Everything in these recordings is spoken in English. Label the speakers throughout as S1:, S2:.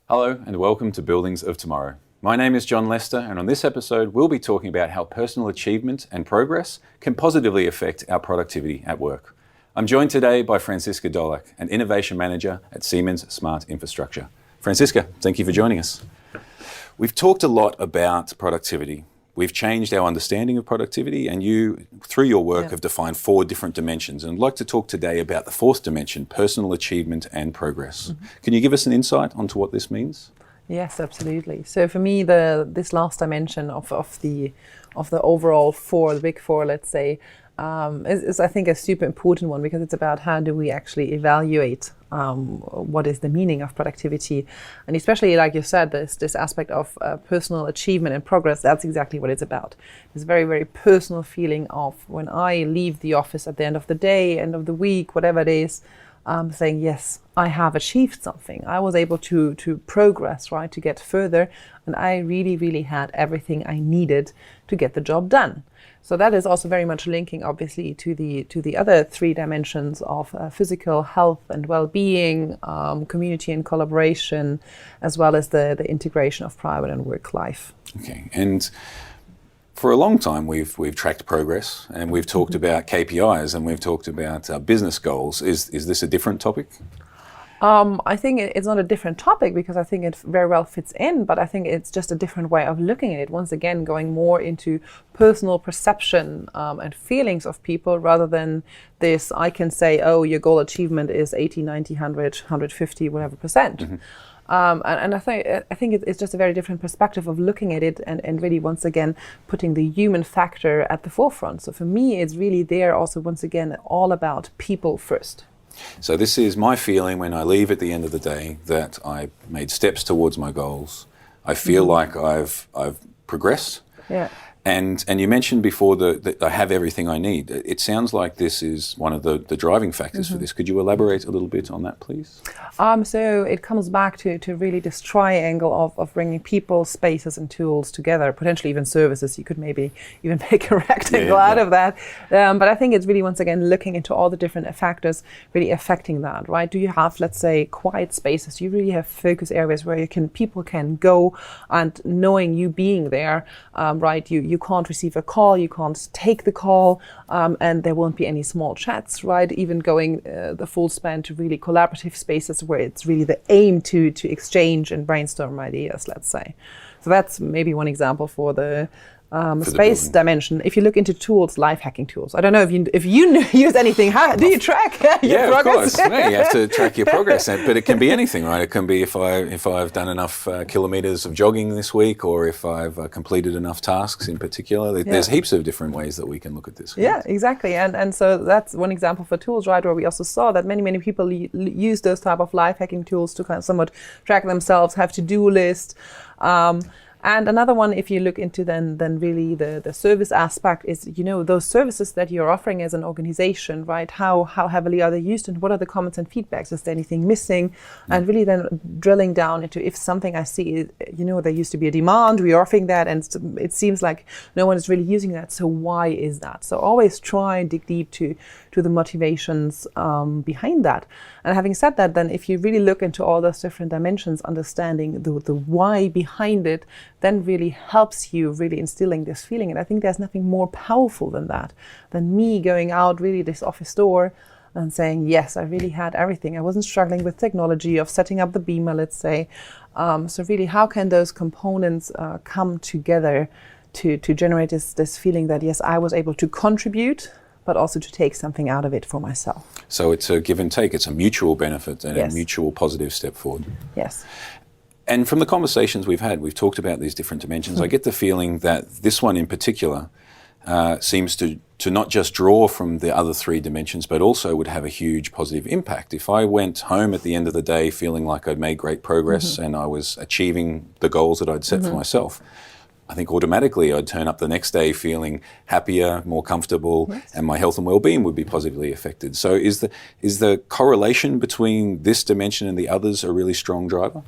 S1: Hello and welcome to Buildings of Tomorrow. My name is John Lester, and on this episode we'll be talking about how personal achievement and progress can positively affect our productivity at work. I'm joined today by Franziska Dolak, an Innovation Manager at Siemens Smart Infrastructure. Franziska, thank you for joining us. We've talked a lot about productivity. We've changed our understanding of productivity, and you, through your work, have defined 4 different dimensions. And I'd like to talk today about the 4th dimension, personal achievement and progress. Mm-hmm. Can you give us an insight onto what this means?
S2: Yes, absolutely. So for me, this last dimension of the overall 4, the big 4, let's say, is I think a super important one, because it's about how do we actually evaluate what is the meaning of productivity, and especially, like you said, this aspect of personal achievement and progress. That's exactly what it's about. This very, very personal feeling of when I leave the office at the end of the day, end of the week, whatever it is, saying, yes, I have achieved something. I was able to progress, right, to get further, and I really, really had everything I needed to get the job done. So that is also very much linking, obviously, to the other 3 dimensions of physical health and well-being, community and collaboration, as well as the integration of private and work life.
S1: Okay, and for a long time we've tracked progress, and we've talked about KPIs, and we've talked about business goals. Is this a different topic?
S2: I think it's not a different topic, because I think it very well fits in, but I think it's just a different way of looking at it. Once again, going more into personal perception and feelings of people, rather than this, I can say, oh, your goal achievement is 80, 90, 100, 150, whatever percent. Mm-hmm. And I think it's just a very different perspective of looking at it, and really, once again, putting the human factor at the forefront. So for me, it's really there also, once again, all about people first.
S1: So this is my feeling when I leave at the end of the day, that I made steps towards my goals. I feel like I've progressed.
S2: Yeah.
S1: And you mentioned before that I have everything I need. It sounds like this is one of the driving factors for this. Could you elaborate a little bit on that, please?
S2: So it comes back to really this triangle of bringing people, spaces, and tools together, potentially even services. You could maybe even make a rectangle out of that. But I think it's really, once again, looking into all the different factors really affecting that, right? Do you have, let's say, quiet spaces? Do you really have focus areas where people can go, and knowing you being there, right? You can't receive a call, you can't take the call, and there won't be any small chats, right? Even going the full span to really collaborative spaces where it's really the aim to exchange and brainstorm ideas, let's say. So that's maybe one example for the space dimension. If you look into tools, life hacking tools. I don't know if you use anything. How do you track your progress?
S1: Of course. You have to track your progress, but it can be anything, right? It can be if I've done enough kilometers of jogging this week, or if I've completed enough tasks in particular. There's heaps of different ways that we can look at this. Right?
S2: Yeah, exactly. And so that's one example for tools, right? Where we also saw that many people use those type of life hacking tools to kind of somewhat track themselves, have to-do lists. And another one, if you look into then really the service aspect, is, those services that you're offering as an organization, right? How heavily are they used, and what are the comments and feedbacks? Is there anything missing? And really then drilling down into, if something I see, there used to be a demand, we're offering that, and it seems like no one is really using that. So why is that? So always try and dig deep to the motivations behind that. And having said that, then if you really look into all those different dimensions, understanding the why behind it, then really helps you really instilling this feeling. And I think there's nothing more powerful than that, than me going out really this office door and saying, yes, I really had everything. I wasn't struggling with technology of setting up the beamer, let's say. So really, how can those components come together to generate this feeling that, yes, I was able to contribute, but also to take something out of it for myself.
S1: So it's a give and take. It's a mutual benefit and a mutual positive step forward.
S2: Yes.
S1: And from the conversations we've had, we've talked about these different dimensions. I get the feeling that this one in particular seems to not just draw from the other 3 dimensions, but also would have a huge positive impact. If I went home at the end of the day feeling like I'd made great progress and I was achieving the goals that I'd set for myself, I think automatically I'd turn up the next day feeling happier, more comfortable, and my health and well-being would be positively affected. So is the correlation between this dimension and the others a really strong driver?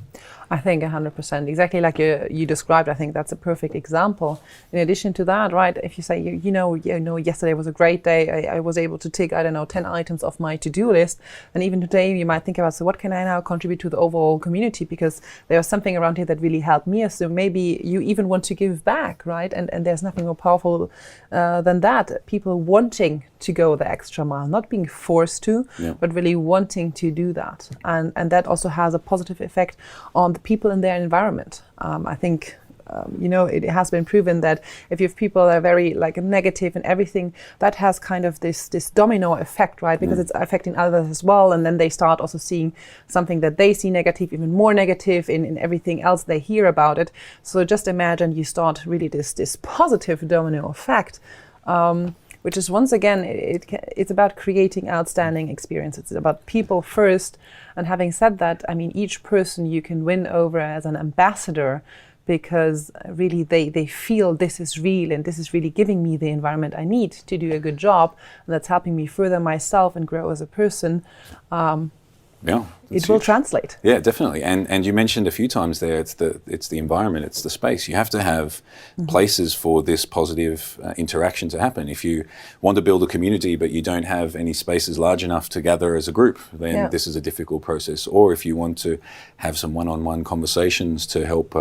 S2: I think 100%. Exactly like you described. I think that's a perfect example. In addition to that, right? If you say, yesterday was a great day. I was able to tick, 10 items off my to-do list. And even today, you might think about, so what can I now contribute to the overall community? Because there's something around here that really helped me. So maybe you even want to give back, right? And there's nothing more powerful than that. People wanting to go the extra mile, not being forced to, but really wanting to do that. And that also has a positive effect on the people in their environment. I think, it has been proven that if you have people that are very negative and everything, that has kind of this domino effect, right? Because it's affecting others as well. And then they start also seeing something that they see negative, even more negative in everything else they hear about it. So just imagine you start really this positive domino effect. Which is, once again, it's about creating outstanding experiences. It's about people first. And having said that, each person you can win over as an ambassador, because really they feel this is real and this is really giving me the environment I need to do a good job. And that's helping me further myself and grow as a person. It will translate.
S1: Yeah, definitely. And you mentioned a few times there, it's the environment, it's the space. You have to have places for this positive interaction to happen. If you want to build a community but you don't have any spaces large enough to gather as a group, then this is a difficult process. Or if you want to have some one-on-one conversations to help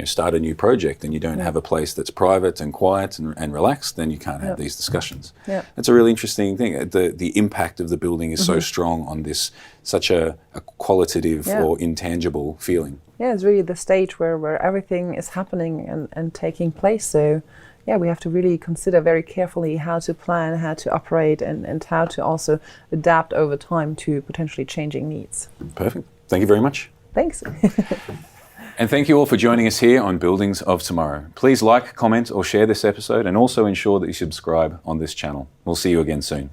S1: start a new project and you don't have a place that's private and quiet and relaxed, then you can't have these discussions.
S2: Yeah.
S1: That's a really interesting thing. The impact of the building is so strong on this, such a qualitative or intangible feeling.
S2: Yeah, it's really the stage where everything is happening and taking place. So we have to really consider very carefully how to plan, how to operate, and how to also adapt over time to potentially changing needs.
S1: Perfect. Thank you very much.
S2: Thanks.
S1: And thank you all for joining us here on Buildings of Tomorrow. Please like, comment, or share this episode, and also ensure that you subscribe on this channel. We'll see you again soon.